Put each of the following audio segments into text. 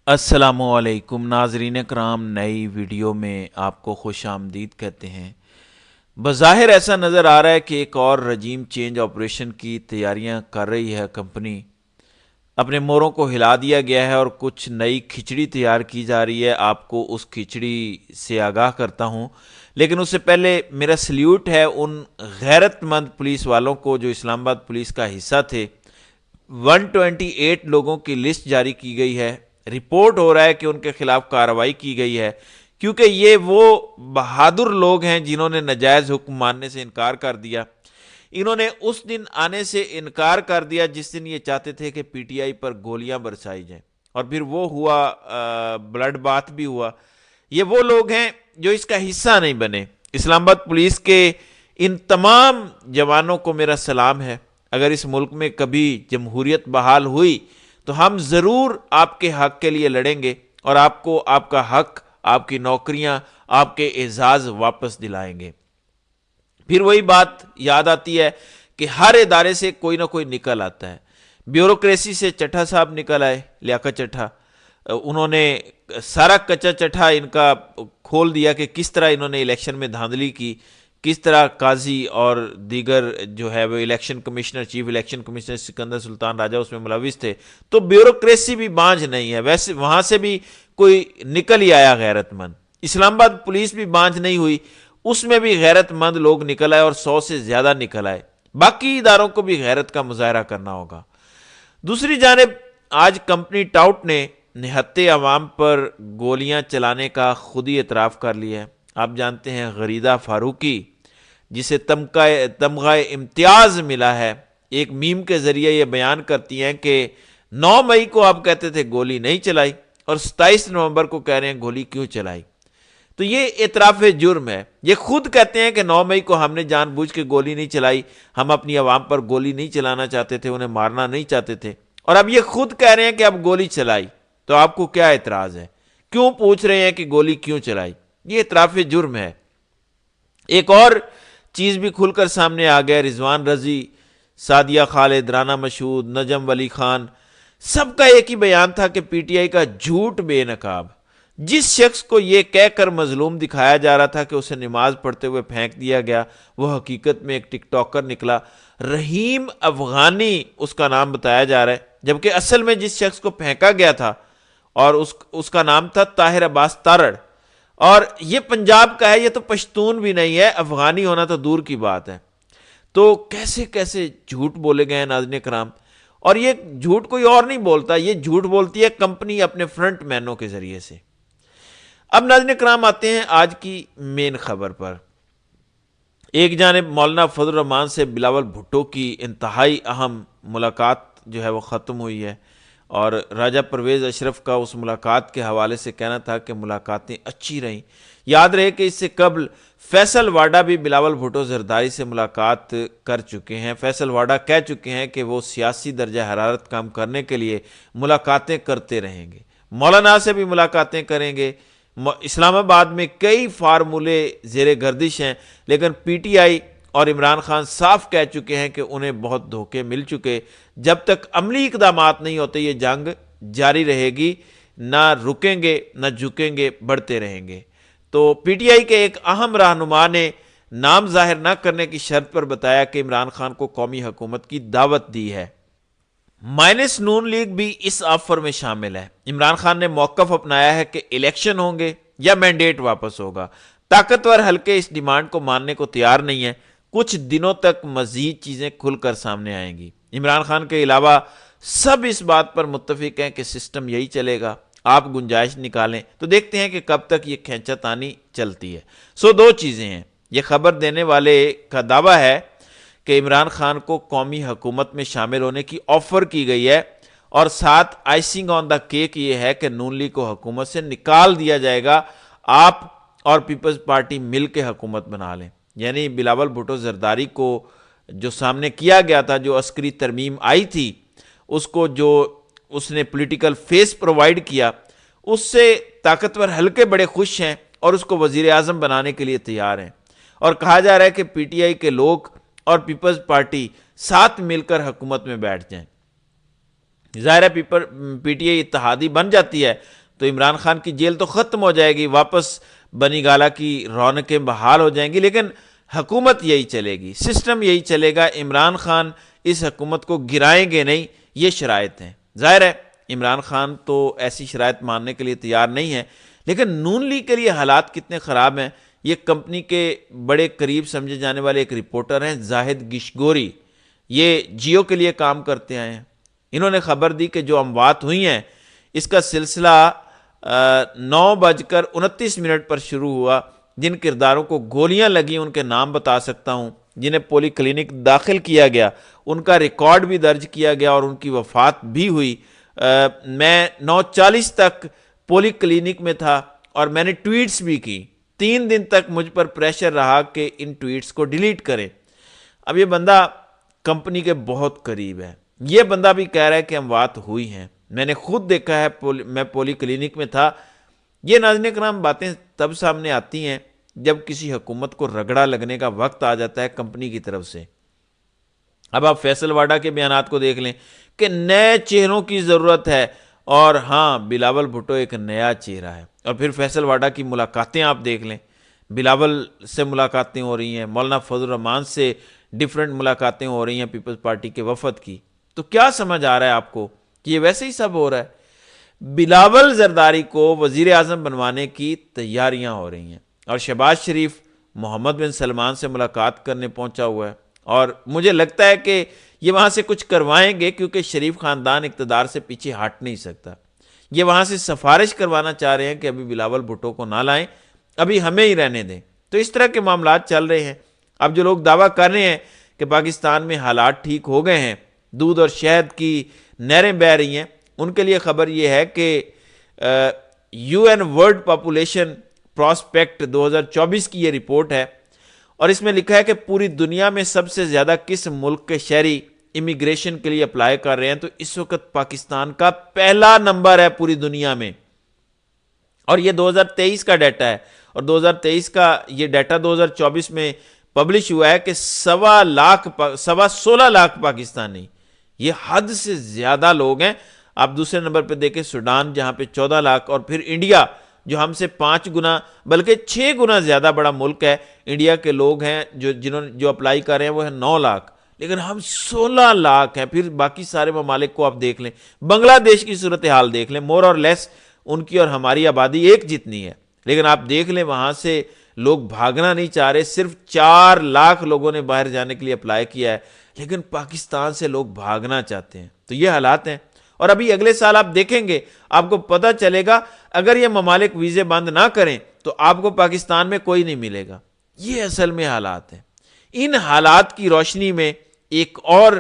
السلام علیکم ناظرین کرام، نئی ویڈیو میں آپ کو خوش آمدید کہتے ہیں۔ بظاہر ایسا نظر آ رہا ہے کہ ایک اور رجیم چینج آپریشن کی تیاریاں کر رہی ہے کمپنی، اپنے موروں کو ہلا دیا گیا ہے اور کچھ نئی کھچڑی تیار کی جا رہی ہے۔ آپ کو اس کھچڑی سے آگاہ کرتا ہوں، لیکن اس سے پہلے میرا سلیوٹ ہے ان غیرت مند پولیس والوں کو جو اسلام آباد پولیس کا حصہ تھے۔ 128 لوگوں کی لسٹ جاری کی گئی ہے، رپورٹ ہو رہا ہے کہ ان کے خلاف کارروائی کی گئی ہے، کیونکہ یہ وہ بہادر لوگ ہیں جنہوں نے ناجائز حکم ماننے سے انکار کر دیا۔ انہوں نے اس دن آنے سے انکار کر دیا جس دن یہ چاہتے تھے کہ پی ٹی آئی پر گولیاں برسائی جائیں، اور پھر وہ ہوا، بلڈ بات بھی ہوا۔ یہ وہ لوگ ہیں جو اس کا حصہ نہیں بنے۔ اسلام آباد پولیس کے ان تمام جوانوں کو میرا سلام ہے۔ اگر اس ملک میں کبھی جمہوریت بحال ہوئی تو ہم ضرور آپ کے حق کے لیے لڑیں گے اور آپ کو آپ کا حق، آپ کی نوکریاں، آپ کے اعزاز واپس دلائیں گے۔ پھر وہی بات یاد آتی ہے کہ ہر ادارے سے کوئی نہ کوئی نکل آتا ہے۔ بیوروکریسی سے چٹھا صاحب نکل آئے، لیاقت چٹھا۔ انہوں نے سارا کچا چٹھا ان کا کھول دیا کہ کس طرح انہوں نے الیکشن میں دھاندلی کی، کس طرح قاضی اور دیگر جو ہے وہ election commissioner, chief election commissioner Sikandar Sultan Raja اس میں ملوث تھے۔ تو بیوروکریسی بھی بانجھ نہیں ہے، ویسے وہاں سے بھی کوئی نکل ہی آیا غیرت مند۔ اسلام آباد پولیس بھی بانجھ نہیں ہوئی، اس میں بھی غیرت مند لوگ نکل آئے اور 100 سے زیادہ نکل آئے۔ باقی اداروں کو بھی غیرت کا مظاہرہ کرنا ہوگا۔ دوسری جانب آج کمپنی ٹاؤٹ نے نہتے عوام پر گولیاں چلانے کا خود ہی اعتراف کر لیا ہے۔ آپ جانتے ہیں غریدہ فاروقی، جسے تمغہ امتیاز ملا ہے، ایک میم کے ذریعے یہ بیان کرتی ہیں کہ 9 مئی کو آپ کہتے تھے گولی نہیں چلائی اور 27 نومبر کو کہہ رہے ہیں گولی کیوں چلائی۔ تو یہ اعتراف جرم ہے۔ یہ خود کہتے ہیں کہ 9 مئی کو ہم نے جان بوجھ کے گولی نہیں چلائی، ہم اپنی عوام پر گولی نہیں چلانا چاہتے تھے، انہیں مارنا نہیں چاہتے تھے، اور اب یہ خود کہہ رہے ہیں کہ اب گولی چلائی۔ تو آپ کو کیا اعتراض ہے؟ کیوں پوچھ رہے ہیں کہ گولی کیوں چلائی؟ یہ اعتراف جرم ہے۔ ایک اور چیز بھی کھل کر سامنے آ گیا، رضوان رضی، سعدیہ خالد، رانا مشہود، نجم ولی خان، سب کا ایک ہی بیان تھا کہ پی ٹی آئی کا جھوٹ بے نقاب۔ جس شخص کو یہ کہہ کر مظلوم دکھایا جا رہا تھا کہ اسے نماز پڑھتے ہوئے پھینک دیا گیا، وہ حقیقت میں ایک ٹک ٹاکر نکلا۔ رحیم افغانی اس کا نام بتایا جا رہا ہے، جبکہ اصل میں جس شخص کو پھینکا گیا تھا اور اس کا نام تھا طاہر عباس تارڑ، اور یہ پنجاب کا ہے، یہ تو پشتون بھی نہیں ہے، افغانی ہونا تو دور کی بات ہے۔ تو کیسے کیسے جھوٹ بولے گئے ہیں ناظرین کرام، اور یہ جھوٹ کوئی اور نہیں بولتا، یہ جھوٹ بولتی ہے کمپنی اپنے فرنٹ مینوں کے ذریعے سے۔ اب ناظرین کرام آتے ہیں آج کی مین خبر پر۔ ایک جانب مولانا فضل الرحمان سے بلاول بھٹو کی انتہائی اہم ملاقات جو ہے وہ ختم ہوئی ہے، اور راجہ پرویز اشرف کا اس ملاقات کے حوالے سے کہنا تھا کہ ملاقاتیں اچھی رہیں۔ یاد رہے کہ اس سے قبل فیصل واڈا بھی بلاول بھٹو زرداری سے ملاقات کر چکے ہیں۔ فیصل واڈا کہہ چکے ہیں کہ وہ سیاسی درجہ حرارت کم کرنے کے لیے ملاقاتیں کرتے رہیں گے، مولانا سے بھی ملاقاتیں کریں گے۔ اسلام آباد میں کئی فارمولے زیر گردش ہیں، لیکن پی ٹی آئی اور عمران خان صاف کہہ چکے ہیں کہ انہیں بہت دھوکے مل چکے۔ جب تک عملی اقدامات نہیں ہوتے یہ جنگ جاری رہے گی، نہ رکیں گے نہ جھکیں گے، بڑھتے رہیں گے۔ تو پی ٹی آئی کے ایک اہم رہنما نے نام ظاہر نہ کرنے کی شرط پر بتایا کہ عمران خان کو قومی حکومت کی دعوت دی ہے۔ مائنس نون لیگ بھی اس آفر میں شامل ہے۔ عمران خان نے موقف اپنایا ہے کہ الیکشن ہوں گے یا مینڈیٹ واپس ہوگا۔ طاقتور حلقے اس ڈیمانڈ کو ماننے کو تیار نہیں ہیں۔ کچھ دنوں تک مزید چیزیں کھل کر سامنے آئیں گی۔ عمران خان کے علاوہ سب اس بات پر متفق ہیں کہ سسٹم یہی چلے گا، آپ گنجائش نکالیں۔ تو دیکھتے ہیں کہ کب تک یہ کھینچا تانی چلتی ہے۔ دو چیزیں ہیں۔ یہ خبر دینے والے کا دعویٰ ہے کہ عمران خان کو قومی حکومت میں شامل ہونے کی آفر کی گئی ہے، اور ساتھ آئسنگ آن دا کیک یہ ہے کہ نون لیگ کو حکومت سے نکال دیا جائے گا، آپ اور پیپلز پارٹی مل کے حکومت بنا لیں۔ یعنی بلاول بھٹو زرداری کو جو سامنے کیا گیا تھا، جو عسکری ترمیم آئی تھی، اس کو جو اس نے پولیٹیکل فیس پرووائڈ کیا، اس سے طاقتور حلقے بڑے خوش ہیں اور اس کو وزیر اعظم بنانے کے لیے تیار ہیں، اور کہا جا رہا ہے کہ پی ٹی آئی کے لوگ اور پیپلز پارٹی ساتھ مل کر حکومت میں بیٹھ جائیں۔ ظاہر ہے پی ٹی آئی اتحادی بن جاتی ہے تو عمران خان کی جیل تو ختم ہو جائے گی، واپس بنی گالا کی رونقیں بحال ہو جائیں گی، لیکن حکومت یہی چلے گی، سسٹم یہی چلے گا، عمران خان اس حکومت کو گرائیں گے نہیں، یہ شرائط ہیں۔ ظاہر ہے عمران خان تو ایسی شرائط ماننے کے لیے تیار نہیں ہے، لیکن نون لیگ کے لیے حالات کتنے خراب ہیں۔ یہ کمپنی کے بڑے قریب سمجھے جانے والے ایک رپورٹر ہیں زاہد گشگوری، یہ جیو کے لیے کام کرتے آئے ہیں، انہوں نے خبر دی کہ جو اموات ہوئی ہیں اس کا سلسلہ 9:29 پر شروع ہوا۔ جن کرداروں کو گولیاں لگیں ان کے نام بتا سکتا ہوں، جنہیں پولی کلینک داخل کیا گیا ان کا ریکارڈ بھی درج کیا گیا اور ان کی وفات بھی ہوئی۔ میں 9:40 تک پولی کلینک میں تھا اور میں نے ٹویٹس بھی کی، 3 دن تک مجھ پر پریشر رہا کہ ان ٹویٹس کو ڈیلیٹ کریں۔ اب یہ بندہ کمپنی کے بہت قریب ہے، یہ بندہ بھی کہہ رہا ہے کہ اموات ہوئی ہیں، میں نے خود دیکھا ہے، میں پولی کلینک میں تھا۔ یہ ناظرین کرام باتیں تب سامنے آتی ہیں جب کسی حکومت کو رگڑا لگنے کا وقت آ جاتا ہے کمپنی کی طرف سے۔ اب آپ فیصل واڈا کے بیانات کو دیکھ لیں کہ نئے چہروں کی ضرورت ہے، اور ہاں بلاول بھٹو ایک نیا چہرہ ہے۔ اور پھر فیصل واڈا کی ملاقاتیں آپ دیکھ لیں، بلاول سے ملاقاتیں ہو رہی ہیں، مولانا فضل الرحمان سے ڈیفرنٹ ملاقاتیں ہو رہی ہیں پیپلز پارٹی کے وفد کی۔ تو کیا سمجھ آ رہا ہے آپ کو کہ یہ ویسے ہی سب ہو رہا ہے؟ بلاول زرداری کو وزیر اعظم بنوانے کی تیاریاں ہو رہی ہیں، اور شہباز شریف محمد بن سلمان سے ملاقات کرنے پہنچا ہوا ہے، اور مجھے لگتا ہے کہ یہ وہاں سے کچھ کروائیں گے، کیونکہ شریف خاندان اقتدار سے پیچھے ہٹ نہیں سکتا۔ یہ وہاں سے سفارش کروانا چاہ رہے ہیں کہ ابھی بلاول بھٹو کو نہ لائیں، ابھی ہمیں ہی رہنے دیں۔ تو اس طرح کے معاملات چل رہے ہیں۔ اب جو لوگ دعویٰ کر رہے ہیں کہ پاکستان میں حالات ٹھیک ہو گئے ہیں، دودھ اور شہد کی نہریں بہہ رہی ہیں، ان کے لیے خبر یہ ہے کہ U N world population prospect 2024 کی یہ رپورٹ ہے، اور اس میں لکھا ہے کہ پوری دنیا میں سب سے زیادہ کس ملک کے شہری امیگریشن کے لیے اپلائی کر رہے ہیں، تو اس وقت پاکستان کا پہلا نمبر ہے پوری دنیا میں، اور یہ 2023 کا ڈیٹا ہے، اور 2023 کا یہ ڈیٹا 2024 میں پبلش ہوا ہے کہ 16 لاکھ پاکستانی، یہ حد سے زیادہ لوگ ہیں۔ آپ دوسرے نمبر پہ دیکھیں سوڈان، جہاں پہ 14 لاکھ، اور پھر انڈیا جو ہم سے 5 گنا بلکہ 6 گنا زیادہ بڑا ملک ہے۔ انڈیا کے لوگ ہیں جو اپلائی کر رہے ہیں وہ ہے 9 لاکھ، لیکن ہم 16 لاکھ ہیں۔ پھر باقی سارے ممالک کو آپ دیکھ لیں، بنگلہ دیش کی صورتحال دیکھ لیں، مور اور لیس ان کی اور ہماری آبادی ایک جتنی ہے، لیکن آپ دیکھ لیں وہاں سے لوگ بھاگنا نہیں چاہ رہے۔ صرف 4 لاکھ لوگوں نے باہر جانے کے لیے اپلائی کیا ہے، لیکن پاکستان سے لوگ بھاگنا چاہتے ہیں۔ تو یہ حالات ہیں، اور ابھی اگلے سال آپ دیکھیں گے، آپ کو پتہ چلے گا اگر یہ ممالک ویزے بند نہ کریں تو آپ کو پاکستان میں کوئی نہیں ملے گا۔ یہ اصل میں حالات ہیں۔ ان حالات کی روشنی میں ایک اور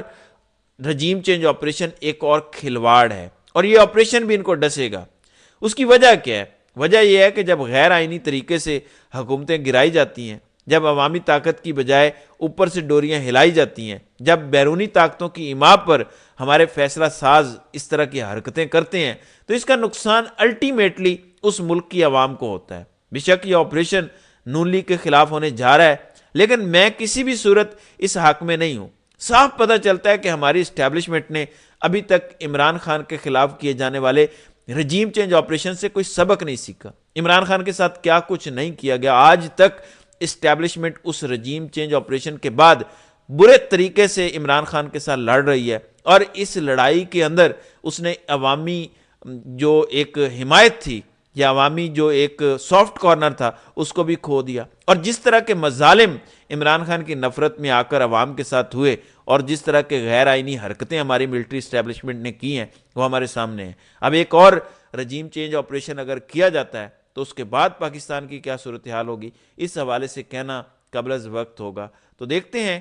رجیم چینج آپریشن ایک اور کھلواڑ ہے، اور یہ آپریشن بھی ان کو ڈسے گا۔ اس کی وجہ کیا ہے؟ وجہ یہ ہے کہ جب غیر آئینی طریقے سے حکومتیں گرائی جاتی ہیں، جب عوامی طاقت کی بجائے اوپر سے ڈوریاں ہلائی جاتی ہیں، جب بیرونی طاقتوں کی ایما پر ہمارے فیصلہ ساز اس طرح کی حرکتیں کرتے ہیں، تو اس کا نقصان الٹیمیٹلی اس ملک کی عوام کو ہوتا ہے۔ بے شک یہ آپریشن نون لیگ کے خلاف ہونے جا رہا ہے، لیکن میں کسی بھی صورت اس حق میں نہیں ہوں۔ صاف پتہ چلتا ہے کہ ہماری اسٹیبلشمنٹ نے ابھی تک عمران خان کے خلاف کیے جانے والے رجیم چینج آپریشن سے کوئی سبق نہیں سیکھا۔ عمران خان کے ساتھ کیا کچھ نہیں کیا گیا، آج تک اسٹیبلشمنٹ اس رجیم چینج آپریشن کے بعد برے طریقے سے عمران خان کے ساتھ لڑ رہی ہے، اور اس لڑائی کے اندر اس نے عوامی جو ایک حمایت تھی یا عوامی جو ایک سافٹ کارنر تھا اس کو بھی کھو دیا۔ اور جس طرح کے مظالم عمران خان کی نفرت میں آ کر عوام کے ساتھ ہوئے، اور جس طرح کے غیر آئینی حرکتیں ہماری ملٹری اسٹیبلشمنٹ نے کی ہیں، وہ ہمارے سامنے ہیں۔ اب ایک اور رجیم چینج آپریشن اگر کیا جاتا ہے تو اس کے بعد پاکستان کی کیا صورتحال ہوگی، اس حوالے سے کہنا قبل از وقت ہوگا۔ تو دیکھتے ہیں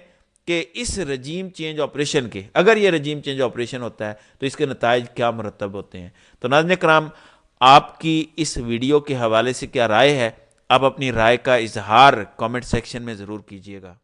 کہ اس رجیم چینج آپریشن کے، اگر یہ رجیم چینج آپریشن ہوتا ہے تو اس کے نتائج کیا مرتب ہوتے ہیں۔ تو ناظرین کرام، آپ کی اس ویڈیو کے حوالے سے کیا رائے ہے؟ آپ اپنی رائے کا اظہار کامنٹ سیکشن میں ضرور کیجیے گا۔